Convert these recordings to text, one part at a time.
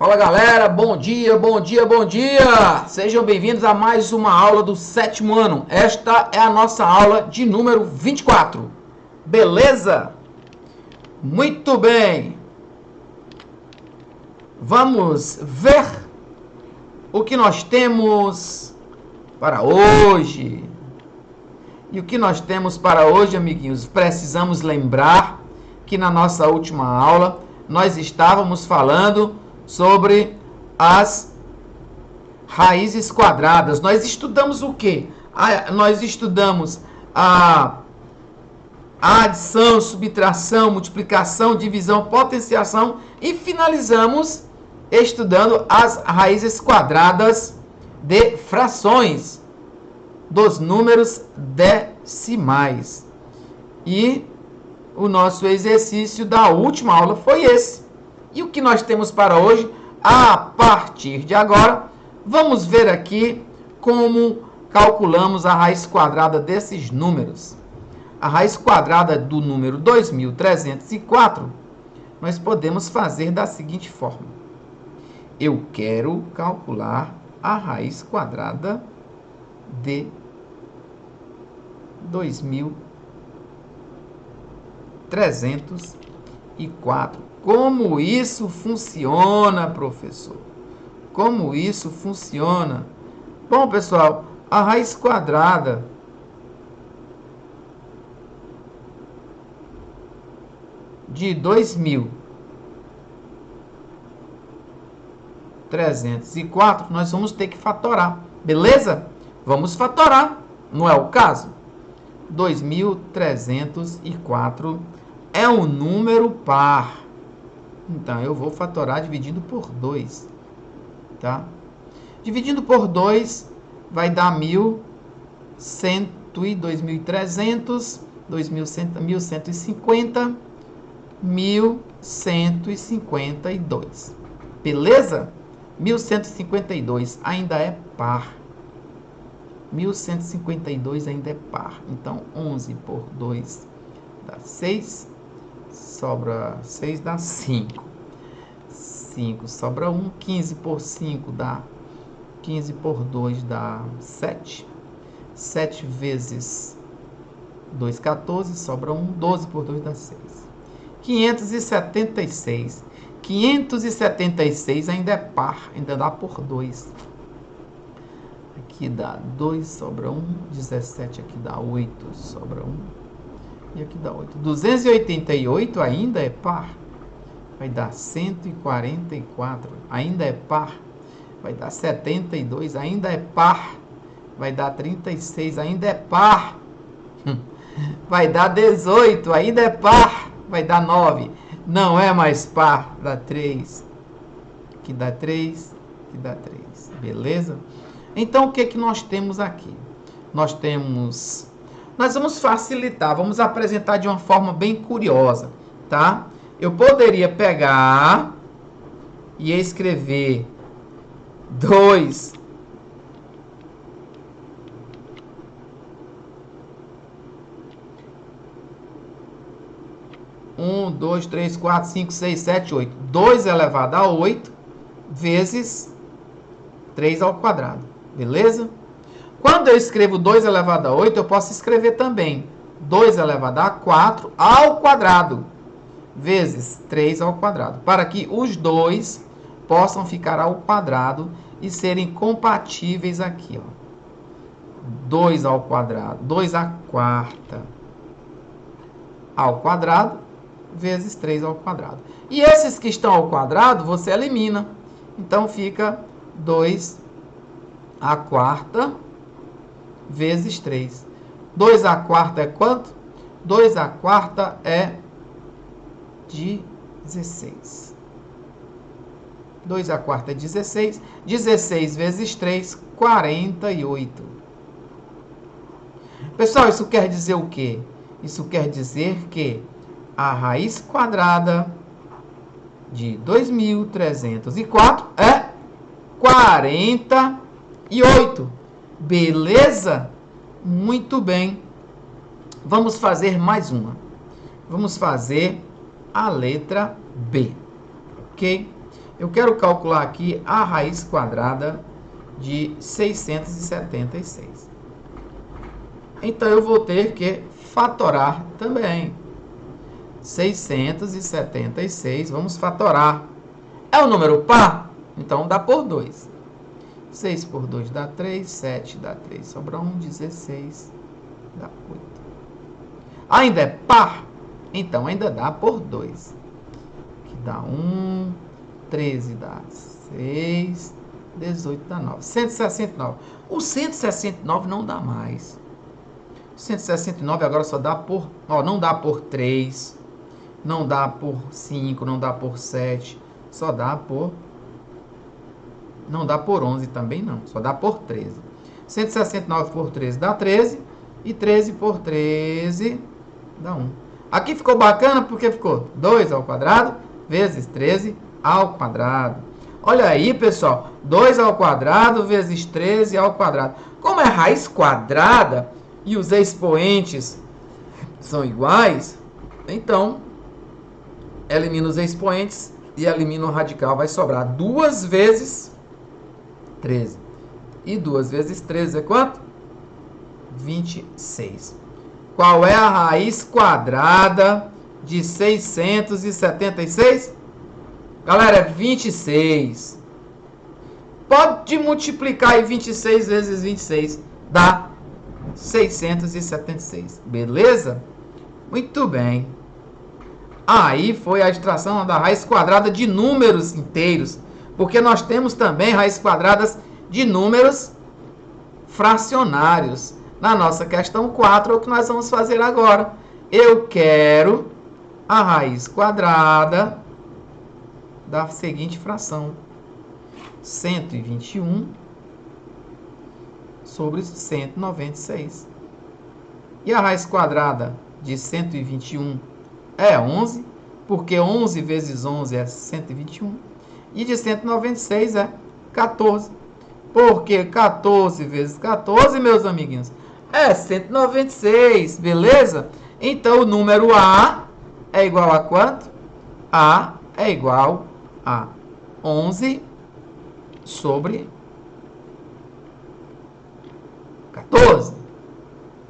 Fala galera, bom dia, bom dia, bom dia! Sejam bem-vindos a mais uma aula do 7º ano. Esta é a nossa aula de número 24. Beleza? Muito bem! Vamos ver o que nós temos para hoje. E o que nós temos para hoje, amiguinhos? Precisamos lembrar que na nossa última aula nós estávamos falando sobre as raízes quadradas. Nós estudamos o quê? Nós estudamos a adição, subtração, multiplicação, divisão, potenciação e finalizamos estudando as raízes quadradas de frações dos números decimais. E o nosso exercício da última aula foi esse. E o que nós temos para hoje? A partir de agora, vamos ver aqui como calculamos a raiz quadrada desses números. A raiz quadrada do número 2304, nós podemos fazer da seguinte forma. Eu quero calcular a raiz quadrada de 2304. Como isso funciona, professor? Como isso funciona? Bom, pessoal, a raiz quadrada de 2304, nós vamos ter que fatorar, beleza? Vamos fatorar, não é o caso? 2304 é um número par. Então, eu vou fatorar dividindo por 2, tá? Dividindo por 2 vai dar 1.100, 2.300, 1.150, 1.152. Beleza? 1.152 ainda é par. 1.152 ainda é par. Então, 11 por 2 dá 6. Sobra 6, dá 5. 5 sobra 1. 15 por 5 dá 15 por 2 dá 7. 7 vezes 2, 14. Sobra 1. 12 por 2 dá 6. 576. 576 ainda é par. Ainda dá por 2. Aqui dá 2, sobra 1. 17 aqui dá 8, sobra 1. E aqui dá 8. 288 ainda é par. Vai dar 144. Ainda é par. Vai dar 72. Ainda é par. Vai dar 36. Ainda é par. Vai dar 18. Ainda é par. Vai dar 9. Não é mais par. Dá 3. Aqui dá 3. Aqui dá 3. Beleza? Então, o que que nós temos aqui? Nós vamos facilitar, vamos apresentar de uma forma bem curiosa, tá? Eu poderia pegar e escrever 2 1, 2, 3, 4, 5, 6, 7, 8. 2 elevado a 8 vezes 3 ao quadrado, beleza? Quando eu escrevo 2 elevado a 8, eu posso escrever também 2 elevado a 4 ao quadrado, vezes 3 ao quadrado, para que os dois possam ficar ao quadrado e serem compatíveis aqui, ó. 2 ao quadrado, 2 à quarta ao quadrado, vezes 3 ao quadrado. E esses que estão ao quadrado, você elimina. Então, fica 2 à quarta vezes 3. 2 à quarta é quanto? 2 à quarta é 16. 2 à quarta é 16. 16 vezes 3, 48. Pessoal, isso quer dizer o quê? Isso quer dizer que a raiz quadrada de 2304 é 48. Beleza? Muito bem. Vamos fazer mais uma. Vamos fazer a letra B. Ok? Eu quero calcular aqui a raiz quadrada de 676. Então, eu vou ter que fatorar também. 676, vamos fatorar. É um número par? Então, dá por 2. 6 por 2 dá 3, 7 dá 3, sobra 1, 16, dá 8. Ainda é par? Então, ainda dá por 2. Aqui dá 1, 13 dá 6, 18 dá 9. 169. O 169 não dá mais. 169 agora só dá por... não dá por 3, não dá por 5, não dá por 7, só dá por... Não dá por 11 também não, só dá por 13. 169 por 13 dá 13, e 13 por 13 dá 1. Aqui ficou bacana porque ficou 2 ao quadrado vezes 13 ao quadrado. Olha aí, pessoal, 2 ao quadrado vezes 13 ao quadrado. Como é raiz quadrada e os expoentes são iguais, então, elimina os expoentes e elimina o radical. Vai sobrar 2 vezes 13. E 2 vezes 13 é quanto? 26. Qual é a raiz quadrada de 676? Galera, é 26. Pode multiplicar aí 26 vezes 26. Dá 676. Beleza? Muito bem. Aí foi a extração da raiz quadrada de números inteiros. Porque nós temos também raízes quadradas de números fracionários. Na nossa questão 4, é o que nós vamos fazer agora. Eu quero a raiz quadrada da seguinte fração. 121 sobre 196. E a raiz quadrada de 121 é 11, porque 11 vezes 11 é 121. E de 196 é 14. Porque 14 vezes 14, meus amiguinhos, é 196, beleza? Então, o número A é igual a quanto? A é igual a 11 sobre 14.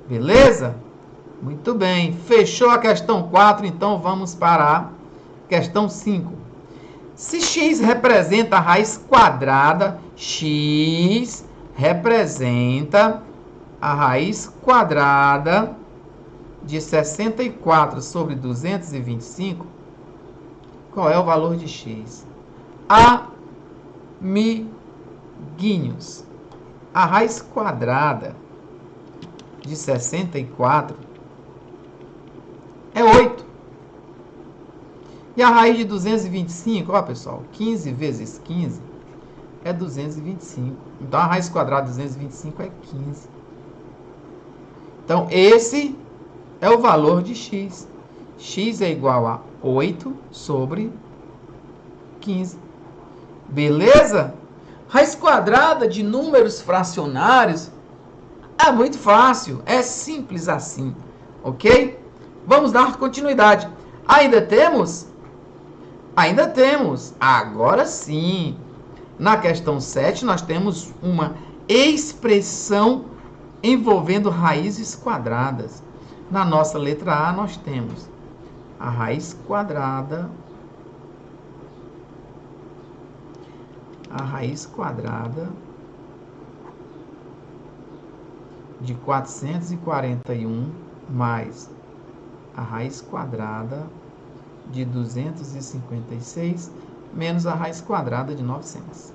Beleza? Muito bem. Fechou a questão 4, então vamos para a questão 5. Se x representa a raiz quadrada, x representa a raiz quadrada de 64 sobre 225, qual é o valor de x? Amiguinhos, a raiz quadrada de 64 é 8. E a raiz de 225, ó pessoal, 15 vezes 15 é 225. Então a raiz quadrada de 225 é 15. Então esse é o valor de x. X é igual a 8 sobre 15. Beleza? Raiz quadrada de números fracionários é muito fácil, é simples assim, ok? Vamos dar continuidade. Ainda temos? Ainda temos. Agora sim. Na questão 7, nós temos uma expressão envolvendo raízes quadradas. Na nossa letra A, nós temos a raiz quadrada. A raiz quadrada de 441 mais a raiz quadrada de 256 menos a raiz quadrada de 900.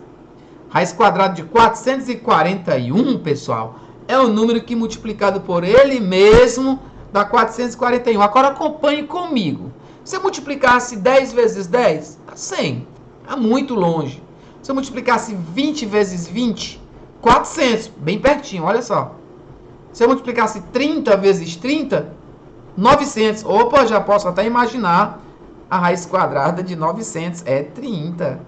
Raiz quadrada de 441, pessoal, é o número que multiplicado por ele mesmo dá 441. Agora acompanhe comigo. Se eu multiplicasse 10 vezes 10, dá 100. É muito longe. Se eu multiplicasse 20 vezes 20, 400. Bem pertinho, olha só. Se eu multiplicasse 30 vezes 30, 900. Opa, já posso até imaginar. A raiz quadrada de 900 é 30.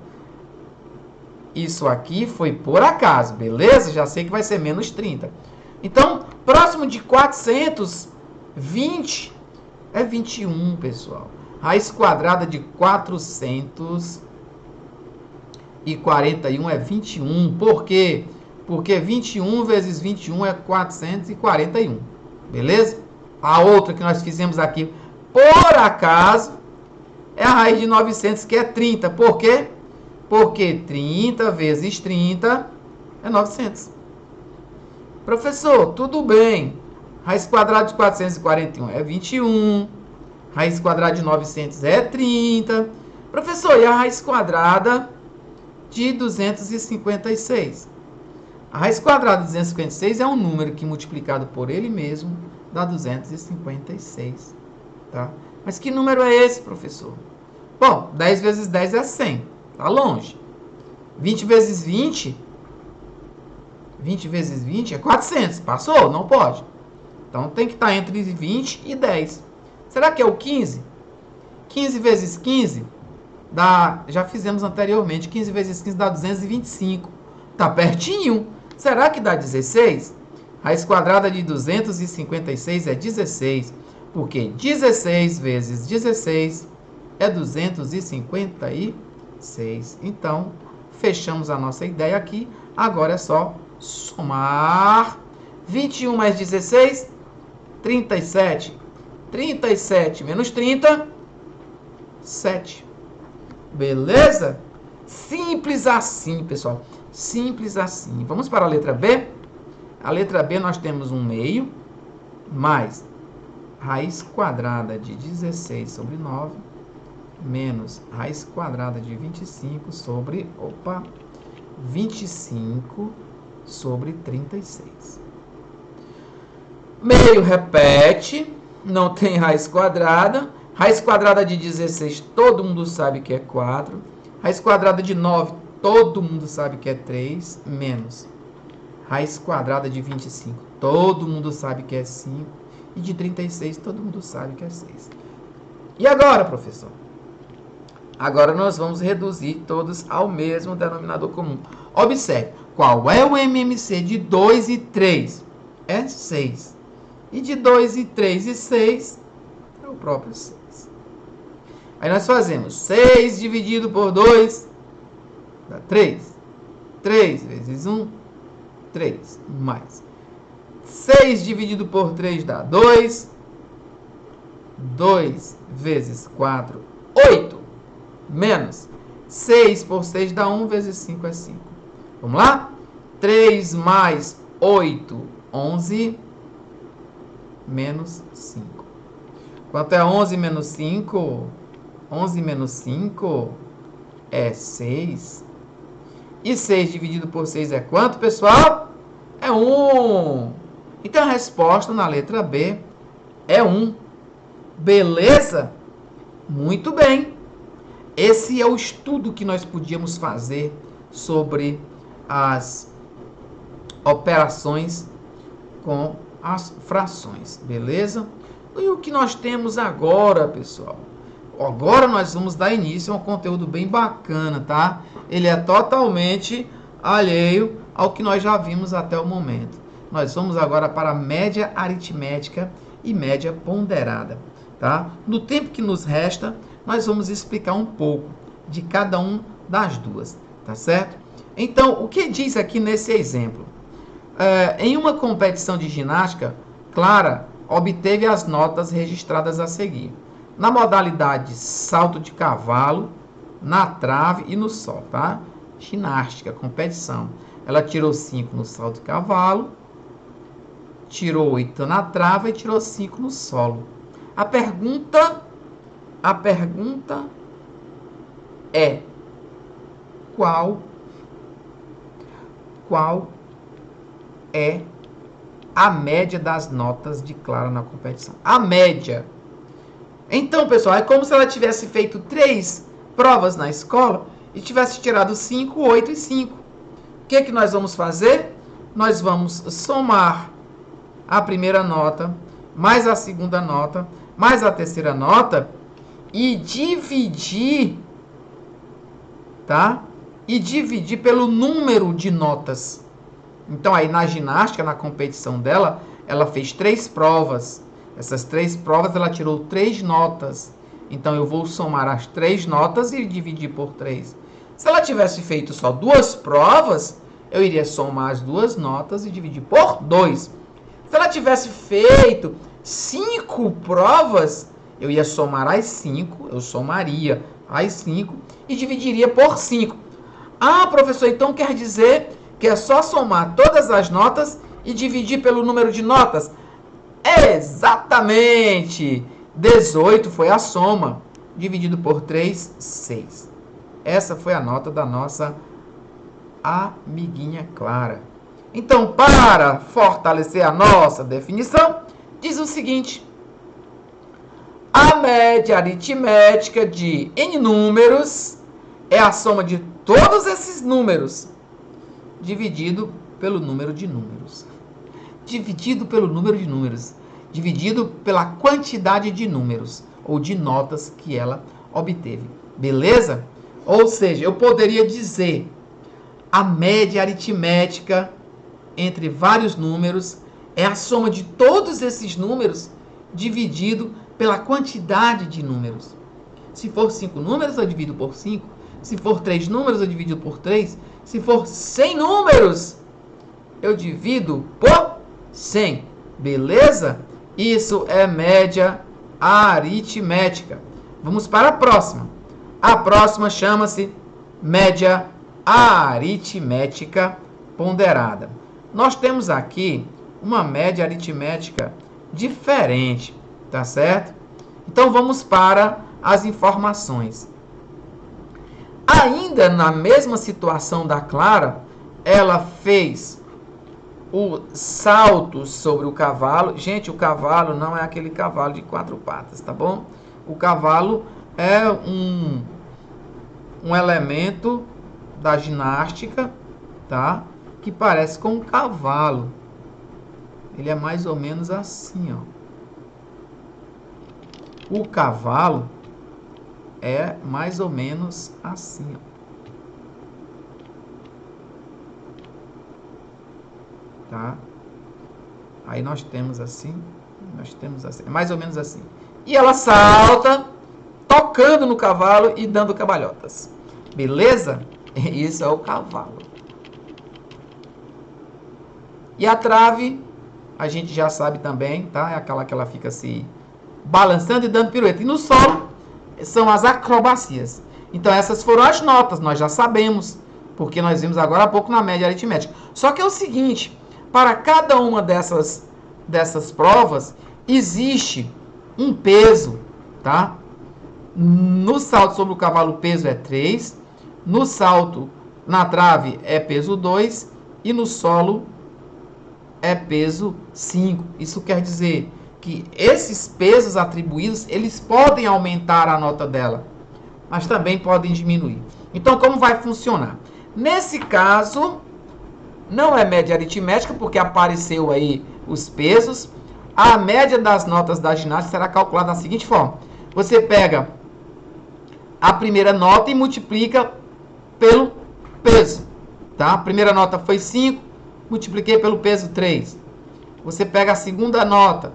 Isso aqui foi por acaso, beleza? Já sei que vai ser menos 30. Então, próximo de 420 é 21, pessoal. Raiz quadrada de 420 e 41 é 21. Por quê? Porque 21 vezes 21 é 441. Beleza? A outra que nós fizemos aqui, por acaso, é a raiz de 900, que é 30. Por quê? Porque 30 vezes 30 é 900. Professor, tudo bem. Raiz quadrada de 441 é 21. Raiz quadrada de 900 é 30. Professor, e a raiz quadrada de 256? A raiz quadrada de 256 é um número que, multiplicado por ele mesmo, dá 256. Tá? Mas que número é esse, professor? Bom, 10 vezes 10 é 100. Tá longe. 20 vezes 20... 20 vezes 20 é 400. Passou? Não pode. Então tem que estar entre 20 e 10. Será que é o 15? 15 vezes 15 dá... Já fizemos anteriormente. 15 vezes 15 dá 225. Tá pertinho. Será que dá 16? Raiz quadrada de 256 é 16. Porque 16 vezes 16 é 256. Então, fechamos a nossa ideia aqui. Agora é só somar. 21 mais 16, 37. 37 menos 30, 7. Beleza? Simples assim, pessoal. Simples assim. Vamos para a letra B? A letra B nós temos 1/2 mais raiz quadrada de 16 sobre 9 menos raiz quadrada de 25 sobre, 25 sobre 36. Meio repete, não tem raiz quadrada. Raiz quadrada de 16, todo mundo sabe que é 4. Raiz quadrada de 9, todo mundo sabe que é 3, menos raiz quadrada de 25, todo mundo sabe que é 5. E de 36, todo mundo sabe que é 6. E agora, professor? Agora nós vamos reduzir todos ao mesmo denominador comum. Observe, qual é o MMC de 2 e 3? É 6. E de 2 e 3 e 6 é o próprio 6. Aí nós fazemos 6 dividido por 2 dá 3. 3 vezes 1, 3. Mais 6 dividido por 3 dá 2. 2 vezes 4, 8. Menos 6 por 6 dá 1, vezes 5 é 5. Vamos lá? 3 mais 8, 11. Menos 5. Quanto é 11 menos 5? 11 menos 5 é 6. E 6 dividido por 6 é quanto, pessoal? É 1. Então, a resposta na letra B é 1. Beleza? Muito bem. Esse é o estudo que nós podíamos fazer sobre as operações com as frações. Beleza? E o que nós temos agora, pessoal? Agora nós vamos dar início a um conteúdo bem bacana, tá? Ele é totalmente alheio ao que nós já vimos até o momento. Nós vamos agora para a média aritmética e média ponderada, tá? No tempo que nos resta, nós vamos explicar um pouco de cada um das duas, tá certo? Então, o que diz aqui nesse exemplo? Em uma competição de ginástica, Clara obteve as notas registradas a seguir. Na modalidade salto de cavalo, na trave e no solo, tá? Ginástica, competição. Ela tirou 5 no salto de cavalo, tirou 8 na trave e tirou 5 no solo. A pergunta é: qual é a média das notas de Clara na competição? A média. Então, pessoal, é como se ela tivesse feito 3 provas na escola e tivesse tirado 5, 8 e 5. O que que nós vamos fazer? Nós vamos somar a primeira nota, mais a segunda nota, mais a terceira nota e dividir, tá? E dividir pelo número de notas. Então, aí na ginástica, na competição dela, ela fez 3 provas. Essas 3 provas, ela tirou 3 notas. Então, eu vou somar as 3 notas e dividir por 3. Se ela tivesse feito só 2 provas, eu iria somar as 2 notas e dividir por 2. Se ela tivesse feito 5 provas, eu ia somar as 5, eu somaria as 5 e dividiria por 5. Ah, professor, então quer dizer que é só somar todas as notas e dividir pelo número de notas? Exatamente! 18 foi a soma, dividido por 3, 6. Essa foi a nota da nossa amiguinha Clara. Então, para fortalecer a nossa definição, diz o seguinte: a média aritmética de n números é a soma de todos esses números dividido pelo número de números. Dividido pelo número de números. Dividido pela quantidade de números ou de notas que ela obteve. Beleza? Ou seja, eu poderia dizer a média aritmética entre vários números é a soma de todos esses números dividido pela quantidade de números. Se for 5 números, eu divido por 5. Se for 3 números, eu divido por 3. Se for 100 números, eu divido por 100. Beleza? Isso é média aritmética. Vamos para a próxima. A próxima chama-se média aritmética ponderada. Nós temos aqui uma média aritmética diferente, tá certo? Então vamos para as informações. Ainda na mesma situação da Clara, ela fez o salto sobre o cavalo. Gente, o cavalo não é aquele cavalo de 4 patas, tá bom? O cavalo é um elemento da ginástica, tá? Que parece com um cavalo. Ele é mais ou menos assim, ó. O cavalo é mais ou menos assim, ó. Tá? Aí nós temos assim, é mais ou menos assim. E ela salta, tocando no cavalo e dando cambalhotas. Beleza? Isso é o cavalo. E a trave, a gente já sabe também, tá? É aquela que ela fica se balançando e dando pirueta. E no solo, são as acrobacias. Então essas foram as notas, nós já sabemos, porque nós vimos agora há pouco na média aritmética. Só que é o seguinte, para cada uma dessas provas, existe um peso, tá? No salto sobre o cavalo, o peso é 3. No salto na trave é peso 2. E no solo é peso 5. Isso quer dizer que esses pesos atribuídos, eles podem aumentar a nota dela, mas também podem diminuir. Então, como vai funcionar? Nesse caso, não é média aritmética, porque apareceu aí os pesos. A média das notas da ginástica será calculada da seguinte forma. Você pega a primeira nota e multiplica pelo peso. Tá? A primeira nota foi 5, multipliquei pelo peso 3. Você pega a segunda nota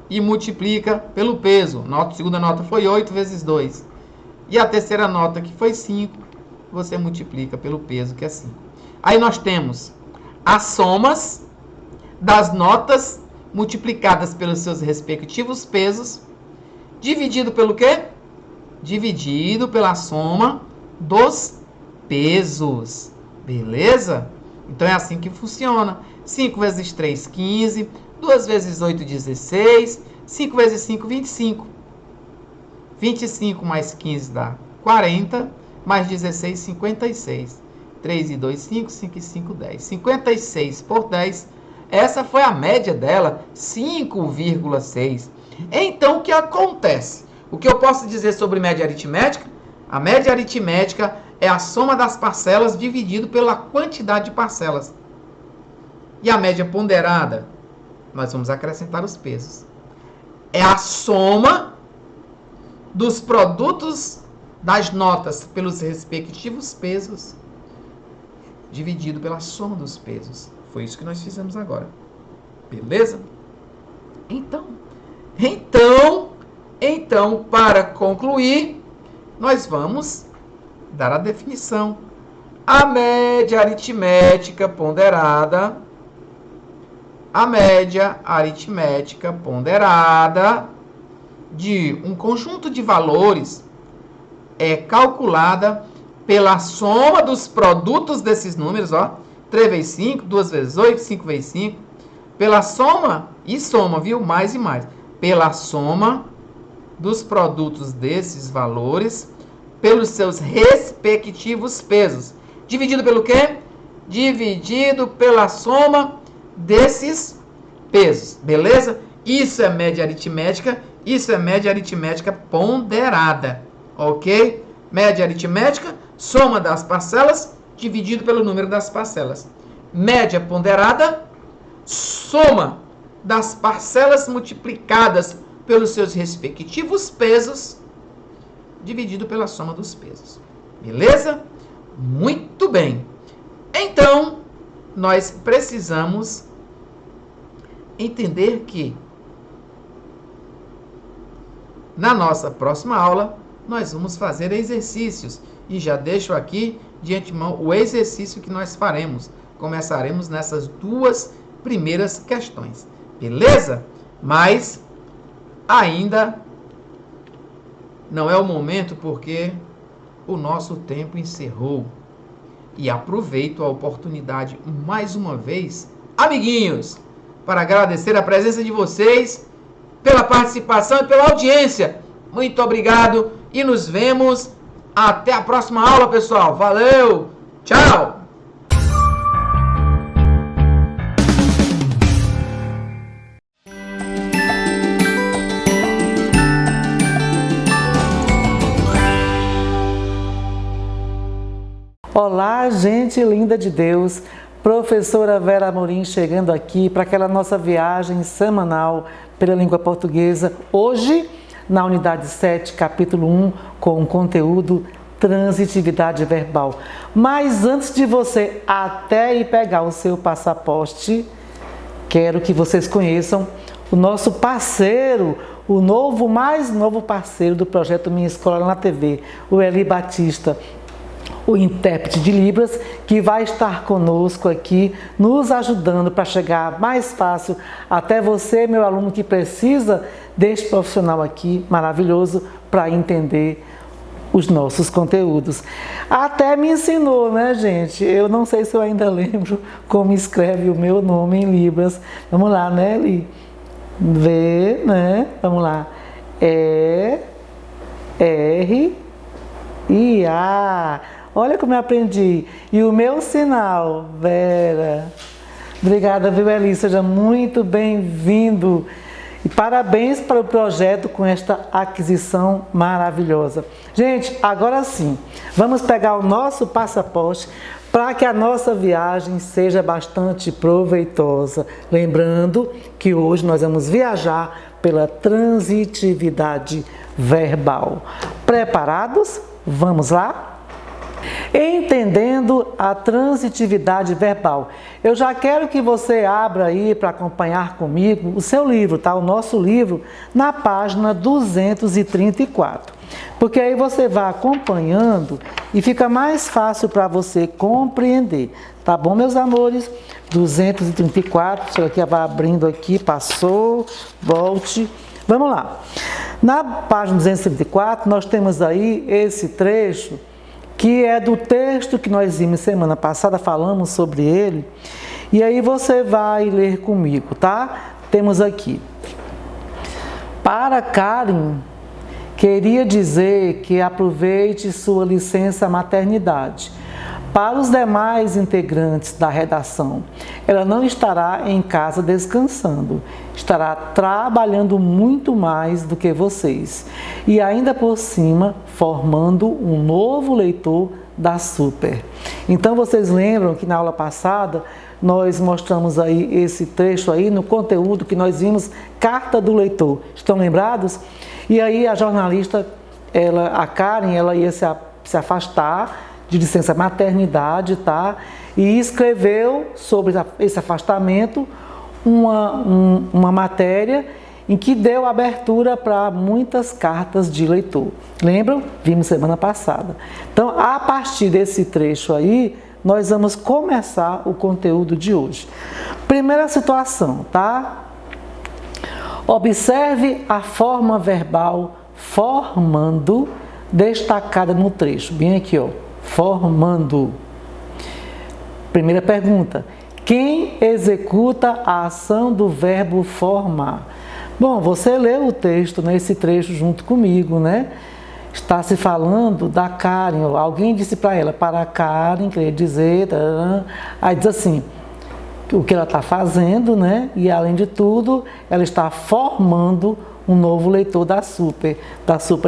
e multiplica pelo peso. A segunda nota foi 8 vezes 2. E a terceira nota, que foi 5, você multiplica pelo peso, que é 5. Aí nós temos as somas das notas multiplicadas pelos seus respectivos pesos, dividido pelo quê? Dividido pela soma dos pesos. Beleza? Então é assim que funciona. 5 vezes 3, 15. 2 vezes 8, 16. 5 vezes 5, 25. 25 mais 15 dá 40. Mais 16, 56. 3 e 2, 5. 5 e 5, 10. 56 por 10. Essa foi a média dela, 5,6. Então, o que acontece? O que eu posso dizer sobre média aritmética? A média aritmética é a soma das parcelas dividido pela quantidade de parcelas. E a média ponderada? Nós vamos acrescentar os pesos. É a soma dos produtos das notas pelos respectivos pesos dividido pela soma dos pesos. Foi isso que nós fizemos agora. Beleza? Então, para concluir, nós vamos dar a definição. A média aritmética ponderada, de um conjunto de valores é calculada pela soma dos produtos desses números, ó, 3 vezes 5, 2 vezes 8, 5 vezes 5, pela soma, viu? Mais e mais. Pela soma dos produtos desses valores, pelos seus respectivos pesos. Dividido pelo quê? Dividido pela soma desses pesos, beleza? Isso é média aritmética, isso é média aritmética ponderada, ok? Média aritmética, soma das parcelas, dividido pelo número das parcelas. Média ponderada, soma das parcelas multiplicadas pelos seus respectivos pesos, dividido pela soma dos pesos. Beleza? Muito bem. Então, nós precisamos entender que na nossa próxima aula nós vamos fazer exercícios e já deixo aqui de antemão o exercício que nós faremos. Começaremos nessas duas primeiras questões. Beleza? Mas ainda não é o momento porque o nosso tempo encerrou. E aproveito a oportunidade mais uma vez, amiguinhos, para agradecer a presença de vocês, pela participação e pela audiência. Muito obrigado e nos vemos até a próxima aula, pessoal. Valeu! Tchau! Olá, gente linda de Deus, professora Vera Amorim chegando aqui para aquela nossa viagem semanal pela língua portuguesa, hoje na unidade 7, capítulo 1, com o conteúdo transitividade verbal. Mas antes de você até ir pegar o seu passaporte, quero que vocês conheçam o nosso parceiro, o mais novo parceiro do projeto Minha Escola na TV, o Eli Batista, o intérprete de Libras, que vai estar conosco aqui, nos ajudando para chegar mais fácil até você, meu aluno, que precisa deste profissional aqui, maravilhoso, para entender os nossos conteúdos. Até me ensinou, né, gente? Eu não sei se eu ainda lembro como escreve o meu nome em Libras. Vamos lá, né, Li? V, né? Vamos lá. E, R, I, A. Olha como eu aprendi. E o meu sinal, Vera. Obrigada, viu, Eli? Seja muito bem-vindo. E parabéns para o projeto com esta aquisição maravilhosa. Gente, agora sim, vamos pegar o nosso passaporte para que a nossa viagem seja bastante proveitosa. Lembrando que hoje nós vamos viajar pela transitividade verbal. Preparados? Vamos lá? Entendendo a transitividade verbal. Eu já quero que você abra aí para acompanhar comigo o seu livro, tá? O nosso livro, na página 234. Porque aí você vai acompanhando e fica mais fácil para você compreender. Tá bom, meus amores? 234, isso aqui vai abrindo aqui, passou, volte. Vamos lá. Na página 234, nós temos aí esse trecho que é do texto que nós vimos semana passada, falamos sobre ele, e aí você vai ler comigo, tá? Temos aqui. Para Karen, queria dizer que aproveite sua licença maternidade. Para os demais integrantes da redação, ela não estará em casa descansando, estará trabalhando muito mais do que vocês e ainda por cima formando um novo leitor da Super. Então vocês lembram que na aula passada nós mostramos aí esse trecho aí no conteúdo que nós vimos, Carta do Leitor. Estão lembrados? E aí a jornalista, a Karen, ela ia se afastar de licença maternidade, tá? E escreveu sobre esse afastamento uma matéria em que deu abertura para muitas cartas de leitor. Lembram? Vimos semana passada. Então, a partir desse trecho aí, nós vamos começar o conteúdo de hoje. Primeira situação, tá? Observe a forma verbal formando, destacada no trecho. Bem aqui, ó. Formando. Primeira pergunta. Quem executa a ação do verbo formar? Bom, você leu o texto nesse trecho junto comigo, né? Está se falando da Karen. Alguém disse para ela, para a Karen, queria dizer, aí diz assim, o que ela está fazendo, né? E além de tudo, ela está formando um novo leitor da Super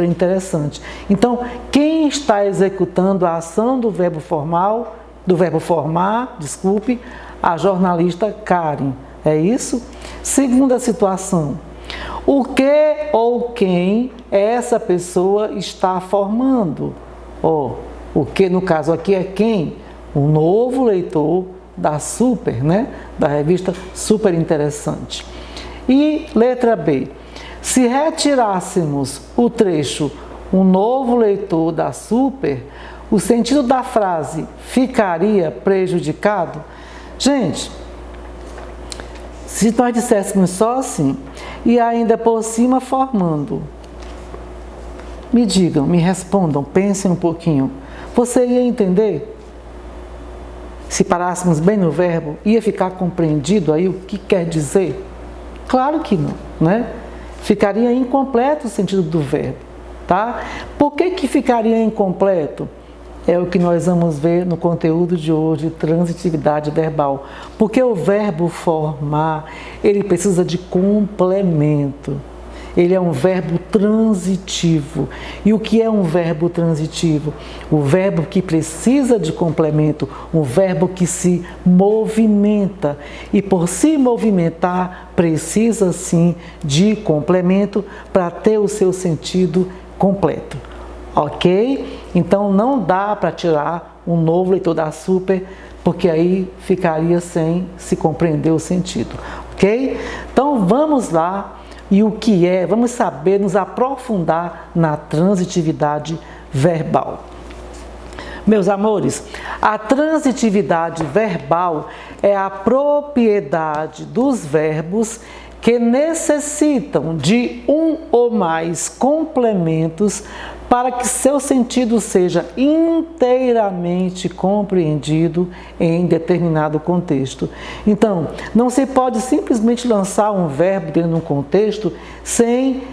Interessante. Então, quem está executando a ação do verbo formar, a jornalista Karen. É isso? Segunda situação. O que ou quem essa pessoa está formando? O que no caso aqui é quem? O novo leitor da Super, né? Da revista Super Interessante. E letra B. Se retirássemos o trecho um novo leitor da Super, o sentido da frase ficaria prejudicado? Gente, se nós disséssemos só assim, e ainda por cima formando, me digam, me respondam, pensem um pouquinho, você ia entender? Se parássemos bem no verbo, ia ficar compreendido aí o que quer dizer? Claro que não, né? Ficaria incompleto o sentido do verbo, tá? Por que ficaria incompleto? É o que nós vamos ver no conteúdo de hoje, transitividade verbal. Porque o verbo formar, ele precisa de complemento. Ele é um verbo transitivo. E o que é um verbo transitivo? O verbo que precisa de complemento, um verbo que se movimenta. E por se movimentar, precisa sim de complemento para ter o seu sentido completo. Ok? Então não dá para tirar um novo leitor da Super, porque aí ficaria sem se compreender o sentido. Ok? Então vamos lá. E o que é? Vamos saber nos aprofundar na transitividade verbal. Meus amores, a transitividade verbal é a propriedade dos verbos que necessitam de um ou mais complementos para que seu sentido seja inteiramente compreendido em determinado contexto. Então, não se pode simplesmente lançar um verbo dentro de um contexto sem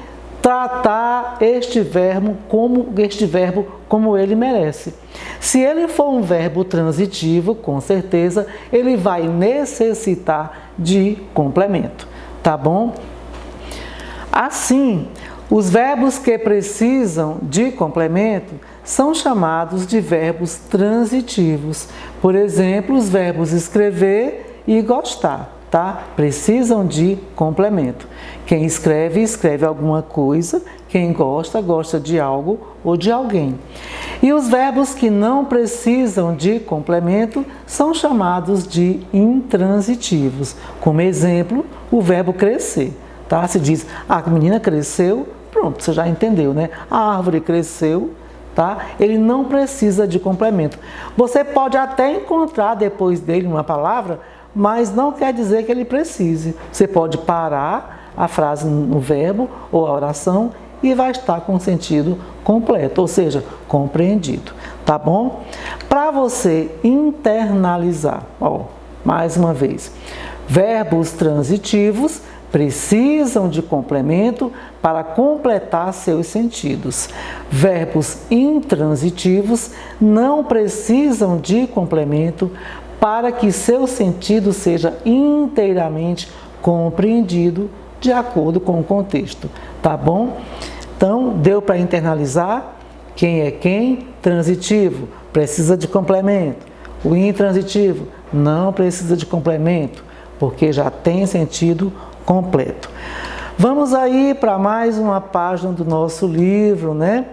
tratar este verbo como ele merece. Se ele for um verbo transitivo, com certeza, ele vai necessitar de complemento, tá bom? Assim, os verbos que precisam de complemento são chamados de verbos transitivos. Por exemplo, os verbos escrever e gostar, tá? Precisam de complemento. Quem escreve, escreve alguma coisa. Quem gosta, gosta de algo ou de alguém. E os verbos que não precisam de complemento são chamados de intransitivos. Como exemplo, o verbo crescer, tá? Se diz, a menina cresceu, pronto, você já entendeu, né? A árvore cresceu, tá? Ele não precisa de complemento. Você pode até encontrar depois dele uma palavra, mas não quer dizer que ele precise. Você pode parar a frase no verbo ou a oração e vai estar com sentido completo, ou seja, compreendido, tá bom? Para você internalizar, mais uma vez, verbos transitivos precisam de complemento para completar seus sentidos. Verbos intransitivos não precisam de complemento para que seu sentido seja inteiramente compreendido de acordo com o contexto, tá bom? Então, deu para internalizar? Quem é quem? Transitivo, precisa de complemento. O intransitivo não precisa de complemento, porque já tem sentido completo. Vamos aí para mais uma página do nosso livro, né?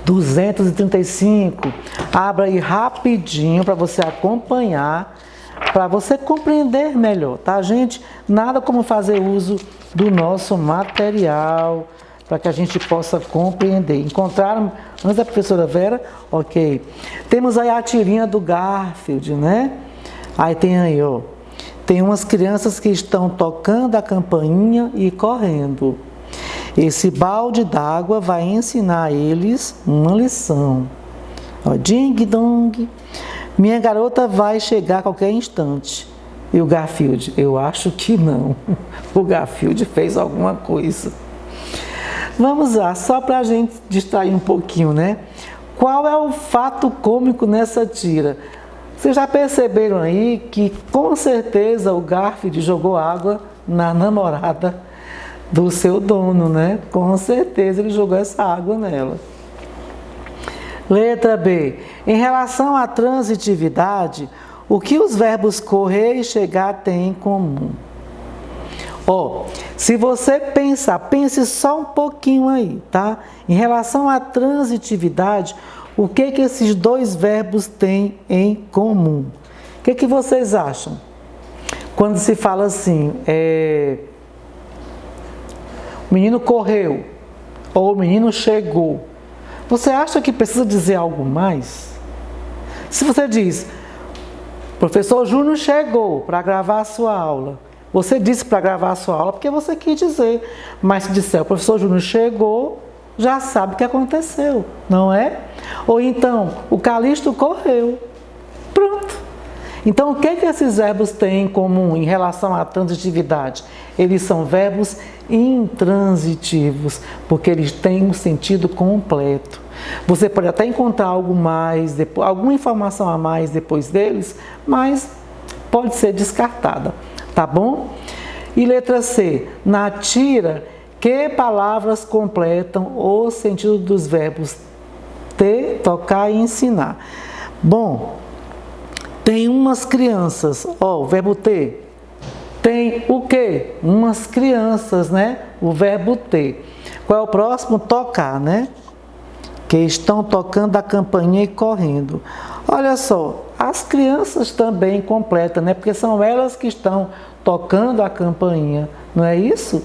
235. Abra aí rapidinho para você acompanhar, para você compreender melhor, tá, gente? Nada como fazer uso do nosso material, para que a gente possa compreender. Encontraram, antes da professora Vera? Ok. Temos aí a tirinha do Garfield, né? Aí tem aí, ó. Tem umas crianças que estão tocando a campainha e correndo. Esse balde d'água vai ensinar a eles uma lição. Ó, ding dong. Minha garota vai chegar a qualquer instante. E o Garfield? Eu acho que não. O Garfield fez alguma coisa. Vamos lá, só para a gente distrair um pouquinho, né? Qual é o fato cômico nessa tira? Vocês já perceberam aí que com certeza o Garfield jogou água na namorada do seu dono, né? Com certeza ele jogou essa água nela. Letra B. Em relação à transitividade, o que os verbos correr e chegar têm em comum? Ó, se você pensar, pense só um pouquinho aí, tá? Em relação à transitividade, o que esses dois verbos têm em comum? O que vocês acham? Quando se fala assim, o menino correu ou o menino chegou, você acha que precisa dizer algo mais? Se você diz, professor Júnior chegou para gravar a sua aula, você disse para gravar a sua aula porque você quis dizer, mas se disser o professor Júnior chegou, já sabe o que aconteceu, não é? Ou então, o Calixto correu. Pronto. Então, o que esses verbos têm em comum em relação à transitividade? Eles são verbos intransitivos, porque eles têm um sentido completo. Você pode até encontrar algo mais, alguma informação a mais depois deles, mas pode ser descartada, tá bom? E letra C, na tira, que palavras completam o sentido dos verbos ter, tocar e ensinar? Bom, tem umas crianças, ó, o verbo ter. Tem o quê? Umas crianças, né? O verbo ter. Qual é o próximo? Tocar, né? Que estão tocando a campainha e correndo. Olha só, as crianças também completam, né? Porque são elas que estão tocando a campainha, não é isso?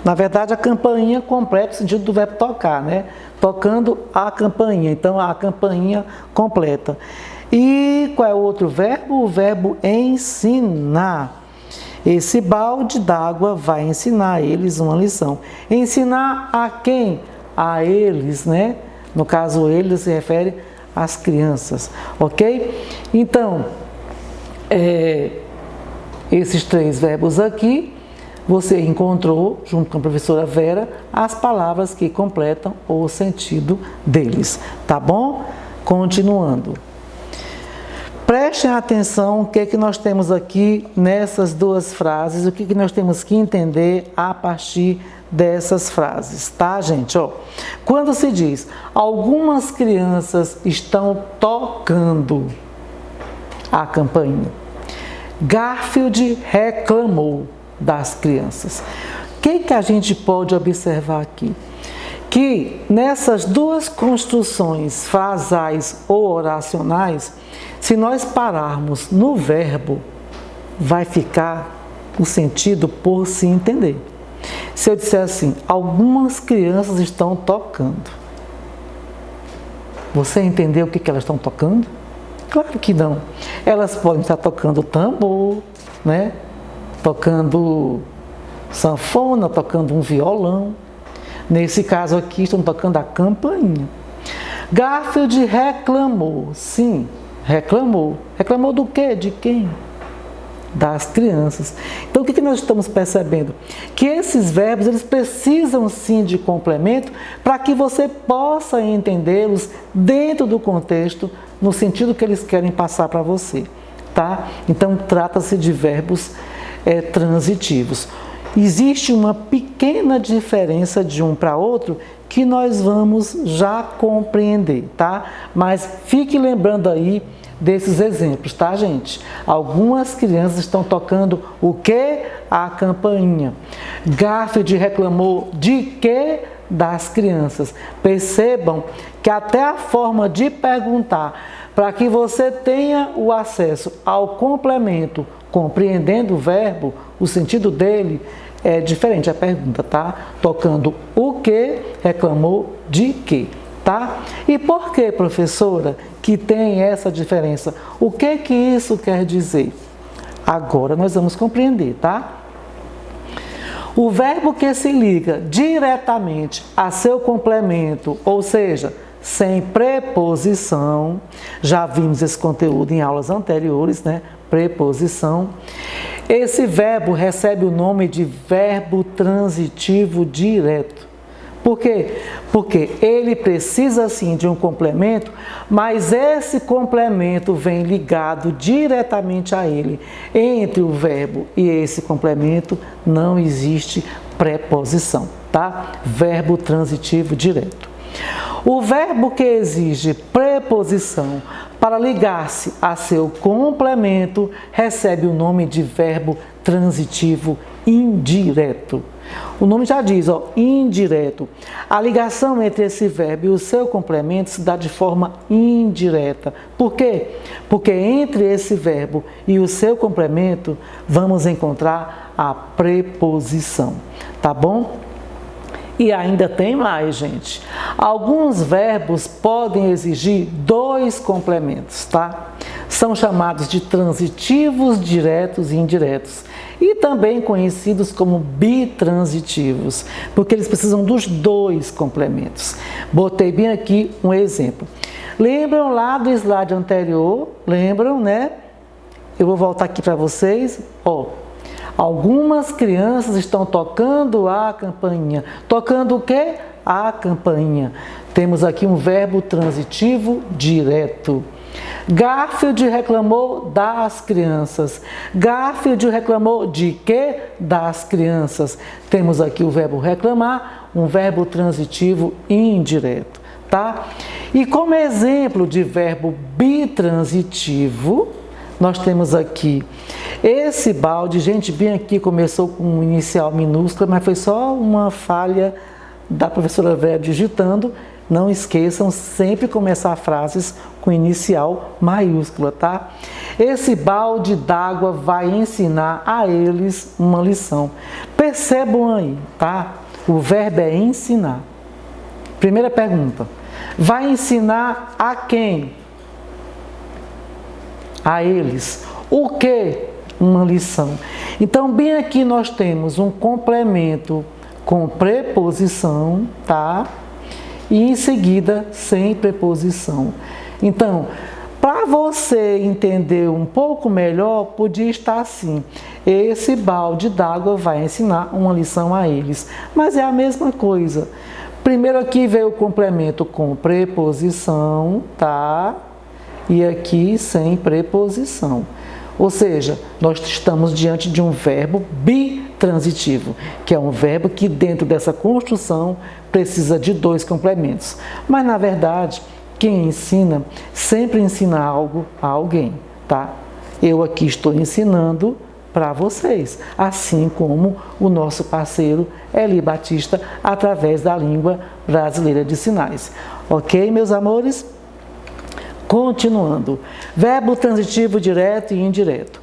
Na verdade, a campainha completa o sentido do verbo tocar, né? Tocando a campainha, então a campainha completa. E qual é o outro verbo? O verbo ensinar. Esse balde d'água vai ensinar a eles uma lição. Ensinar a quem? A eles, né? No caso, eles se refere às crianças, ok? Então, esses três verbos aqui, você encontrou, junto com a professora Vera, as palavras que completam o sentido deles, tá bom? Continuando. Prestem atenção o que nós temos aqui nessas duas frases, o que nós temos que entender a partir dessas frases, tá, gente? Ó, quando se diz, algumas crianças estão tocando a campainha, Garfield reclamou das crianças. O que a gente pode observar aqui? Que nessas duas construções frasais ou oracionais, se nós pararmos no verbo, vai ficar o sentido por se entender. Se eu disser assim, algumas crianças estão tocando, você entendeu o que elas estão tocando? Claro que não. Elas podem estar tocando tambor, né? Tocando sanfona, tocando um violão. Nesse caso aqui, estão tocando a campainha. Garfield reclamou, sim, reclamou. Reclamou do quê? De quem? Das crianças. Então, o que nós estamos percebendo? Que esses verbos, eles precisam sim de complemento para que você possa entendê-los dentro do contexto, no sentido que eles querem passar para você, tá? Então, trata-se de verbos transitivos. Existe uma pequena diferença de um para outro que nós vamos já compreender, tá? Mas fique lembrando aí desses exemplos, tá, gente? Algumas crianças estão tocando o quê? A campainha. Garfield reclamou de quê? Das crianças. Percebam que até a forma de perguntar, para que você tenha o acesso ao complemento, compreendendo o verbo, o sentido dele, é diferente a pergunta, tá? Tocando o que, reclamou de que, tá? E por que, professora, que tem essa diferença? O que isso quer dizer? Agora nós vamos compreender, tá? O verbo que se liga diretamente a seu complemento, ou seja, sem preposição, já vimos esse conteúdo em aulas anteriores, né? Preposição. Esse verbo recebe o nome de verbo transitivo direto. Por quê? Porque ele precisa sim de um complemento, mas esse complemento vem ligado diretamente a ele. Entre o verbo e esse complemento não existe preposição, tá? Verbo transitivo direto. O verbo que exige preposição para ligar-se a seu complemento recebe o nome de verbo transitivo indireto. O nome já diz, indireto. A ligação entre esse verbo e o seu complemento se dá de forma indireta. Por quê? Porque entre esse verbo e o seu complemento vamos encontrar a preposição, tá bom? E ainda tem mais, gente. Alguns verbos podem exigir dois complementos, tá? São chamados de transitivos diretos e indiretos. E também conhecidos como bitransitivos, porque eles precisam dos dois complementos. Botei bem aqui um exemplo. Lembram lá do slide anterior? Lembram, né? Eu vou voltar aqui para vocês. Algumas crianças estão tocando a campainha. Tocando o quê? A campainha. Temos aqui um verbo transitivo direto. Garfield reclamou das crianças. Garfield reclamou de quê? Das crianças. Temos aqui o verbo reclamar, um verbo transitivo indireto, tá? E como exemplo de verbo bitransitivo, nós temos aqui esse balde. Gente, bem aqui começou com um inicial minúsculo, mas foi só uma falha da professora Vera digitando. Não esqueçam sempre começar frases com inicial maiúscula, tá? Esse balde d'água vai ensinar a eles uma lição. Percebam aí, tá? O verbo é ensinar. Primeira pergunta. Vai ensinar a quem? A eles. O que? Uma lição. Então, bem aqui nós temos um complemento com preposição, tá? E em seguida, sem preposição. Então, para você entender um pouco melhor, podia estar assim. Esse balde d'água vai ensinar uma lição a eles. Mas é a mesma coisa. Primeiro aqui veio o complemento com preposição, tá? E aqui sem preposição. Ou seja, nós estamos diante de um verbo bitransitivo, que é um verbo que dentro dessa construção precisa de dois complementos. Mas na verdade, quem ensina sempre ensina algo a alguém, tá? Eu aqui estou ensinando para vocês, assim como o nosso parceiro Eli Batista, através da língua brasileira de sinais. Ok, meus amores? Continuando, verbo transitivo direto e indireto.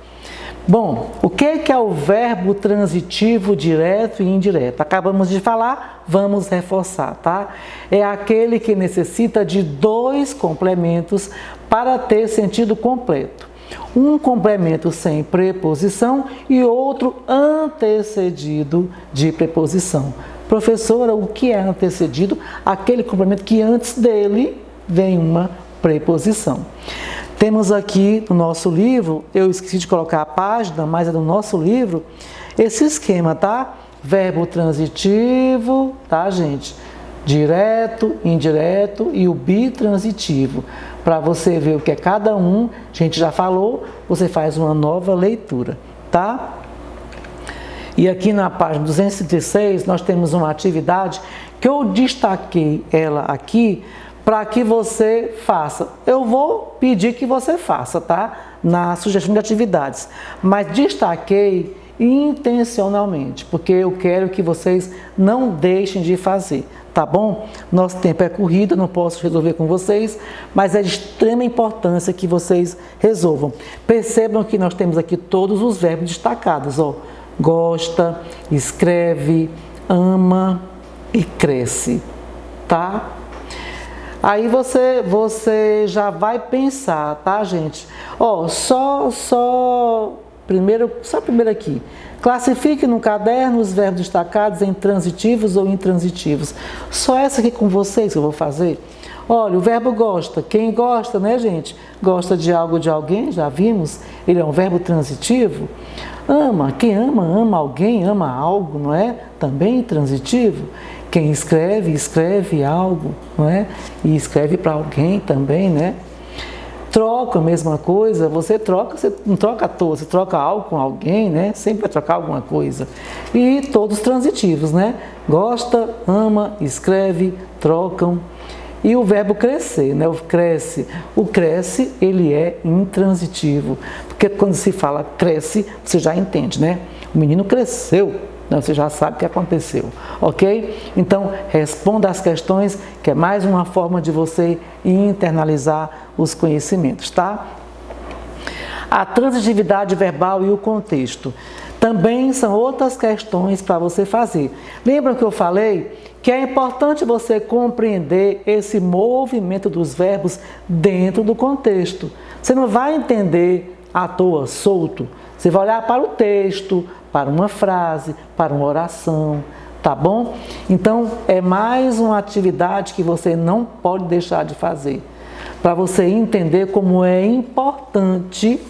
Bom, o que é o verbo transitivo direto e indireto? Acabamos de falar, vamos reforçar, tá? É aquele que necessita de dois complementos para ter sentido completo. Um complemento sem preposição e outro antecedido de preposição. Professora, o que é antecedido? Aquele complemento que antes dele vem uma preposição. Temos aqui no nosso livro, eu esqueci de colocar a página, mas é do nosso livro, esse esquema, tá? Verbo transitivo, tá, gente? Direto, indireto e o bitransitivo. Para você ver o que é cada um, a gente já falou, você faz uma nova leitura, tá? E aqui na página 236, nós temos uma atividade que eu destaquei ela aqui, para que você faça. Eu vou pedir que você faça, tá? Na sugestão de atividades. Mas destaquei intencionalmente, porque eu quero que vocês não deixem de fazer, tá bom? Nosso tempo é corrido, não posso resolver com vocês, mas é de extrema importância que vocês resolvam. Percebam que nós temos aqui todos os verbos destacados, ó. gosta, escreve, ama e cresce, tá? Aí você já vai pensar, tá, gente? Ó, primeiro aqui. Classifique no caderno os verbos destacados em transitivos ou intransitivos. Só essa aqui com vocês que eu vou fazer. Olha, o verbo gosta. Quem gosta, né, gente? Gosta de algo, de alguém, já vimos. Ele é um verbo transitivo. Ama. Quem ama, ama alguém, ama algo, não é? Também transitivo. Quem escreve, escreve algo, não é? E escreve para alguém também, né? Troca, a mesma coisa, você não troca à toa, você troca algo com alguém, né? Sempre vai trocar alguma coisa. E todos transitivos, né? Gosta, ama, escreve, trocam. E o verbo crescer, né? O cresce, ele é intransitivo. Porque quando se fala cresce, você já entende, né? O menino cresceu. Você já sabe o que aconteceu, ok? Então, responda às questões, que é mais uma forma de você internalizar os conhecimentos, tá? A transitividade verbal e o contexto também são outras questões para você fazer. Lembra que eu falei que é importante você compreender esse movimento dos verbos dentro do contexto. Você não vai entender à toa, solto. Você vai olhar para o texto, para uma frase, para uma oração, tá bom? Então, é mais uma atividade que você não pode deixar de fazer, para você entender como é importante,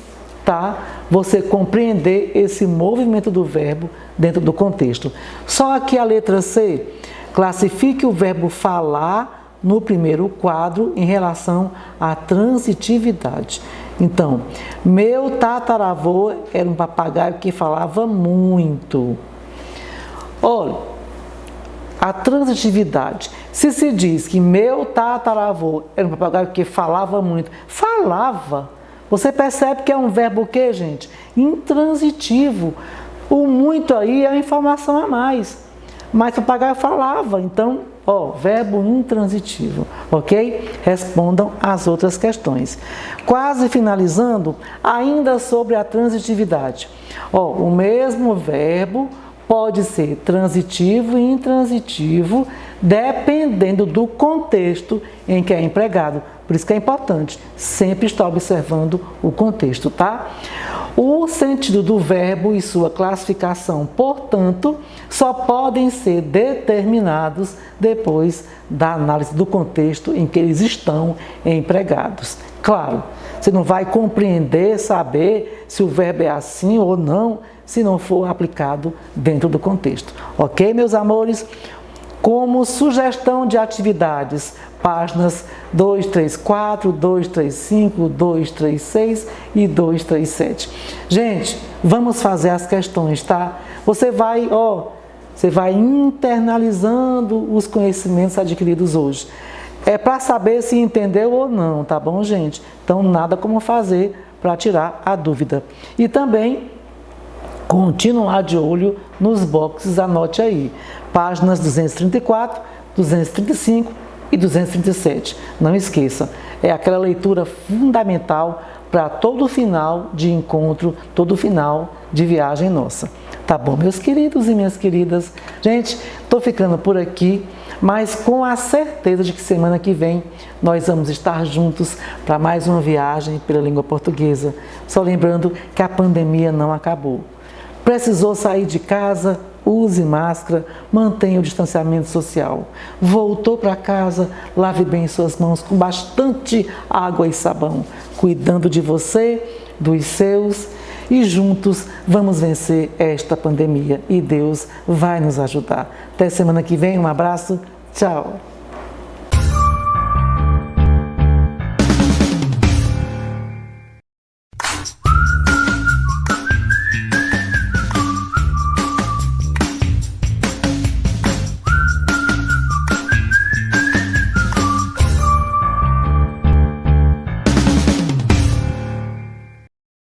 tá? Você compreender esse movimento do verbo dentro do contexto. Só aqui a letra C, classifique o verbo falar no primeiro quadro em relação à transitividade. Então, meu tataravô era um papagaio que falava muito. Olha, a transitividade. Se diz que meu tataravô era um papagaio que falava muito, falava. Você percebe que é um verbo o quê, gente? Intransitivo. O muito aí é uma informação a mais. Mas o papagaio falava, então, verbo intransitivo, ok? Respondam as outras questões. Quase finalizando, ainda sobre a transitividade. O mesmo verbo pode ser transitivo e intransitivo, dependendo do contexto em que é empregado. Por isso que é importante sempre estar observando o contexto, tá? O sentido do verbo e sua classificação, portanto, só podem ser determinados depois da análise do contexto em que eles estão empregados. Claro, você não vai compreender, saber se o verbo é assim ou não, se não for aplicado dentro do contexto. Ok, meus amores? Como sugestão de atividades, páginas 234, 235, 236 e 237. Gente, vamos fazer as questões, tá? Você vai internalizando os conhecimentos adquiridos hoje. É para saber se entendeu ou não, tá bom, gente? Então, nada como fazer para tirar a dúvida. E também continuar de olho nos boxes, anote aí. Páginas 234, 235 e 237. Não esqueça, é aquela leitura fundamental para todo final de encontro, todo final de viagem nossa. Tá bom, meus queridos e minhas queridas? Gente, estou ficando por aqui, mas com a certeza de que semana que vem nós vamos estar juntos para mais uma viagem pela língua portuguesa. Só lembrando que a pandemia não acabou. Precisou sair de casa? Use máscara, mantenha o distanciamento social. Voltou para casa, lave bem suas mãos com bastante água e sabão, cuidando de você, dos seus, e juntos vamos vencer esta pandemia e Deus vai nos ajudar. Até semana que vem, um abraço, tchau!